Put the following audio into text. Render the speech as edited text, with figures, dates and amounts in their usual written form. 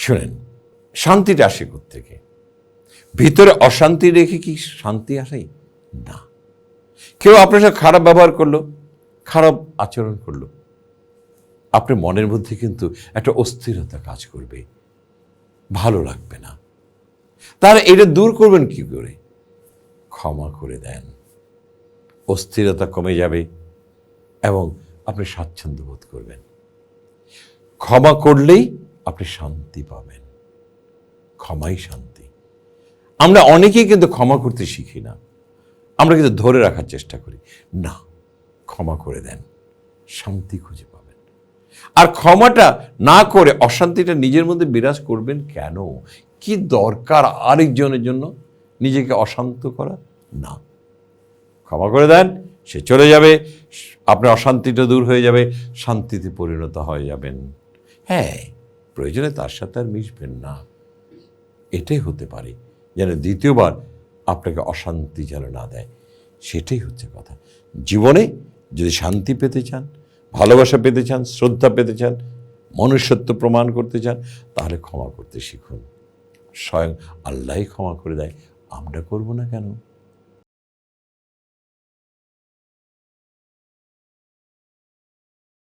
শোনেন, শান্তিটা আসে কোত্থেকে? ভিতরে অশান্তি রেখে কি শান্তি আসে? না। কেউ আপনার সাথে খারাপ ব্যবহার করলো, খারাপ আচরণ করলো, আপনার মনের মধ্যে কিন্তু একটা অস্থিরতা কাজ করবে, ভালো লাগবে না। তাহলে এটা দূর করবেন কি করে? ক্ষমা করে দেন, অস্থিরতা কমে যাবে এবং আপনি স্বাচ্ছন্দ্য বোধ করবেন। ক্ষমা করলেই আপনি শান্তি পাবেন। ক্ষমাই শান্তি। আমরা অনেকেই কিন্তু ক্ষমা করতে শিখি না, আমরা কিন্তু ধরে রাখার চেষ্টা করি। না, ক্ষমা করে দেন, শান্তি খুঁজে পাবেন। আর ক্ষমাটা না করে অশান্তিটা নিজের মধ্যে বিরাজ করবেন কেন? কি দরকার আরেকজনের জন্য নিজেকে অশান্ত করা? না, ক্ষমা করে দেন, সে চলে যাবে, আপনার অশান্তিটা দূর হয়ে যাবে, শান্তিতে পরিণত হয়ে যাবেন। হ্যাঁ, প্রয়োজনে তার সাথে আর মিশবেন না, এটাই হতে পারে যেন দ্বিতীয়বার আপনাকে অশান্তি যেন না দেয়। সেটাই হচ্ছে কথা। জীবনে যদি শান্তি পেতে চান, ভালোবাসা পেতে চান, শ্রদ্ধা পেতে চান, মনুষ্যত্ব প্রমাণ করতে চান, তাহলে ক্ষমা করতে শিখুন। স্বয়ং আল্লাহই ক্ষমা করে দেয়, আমরা করব না কেন?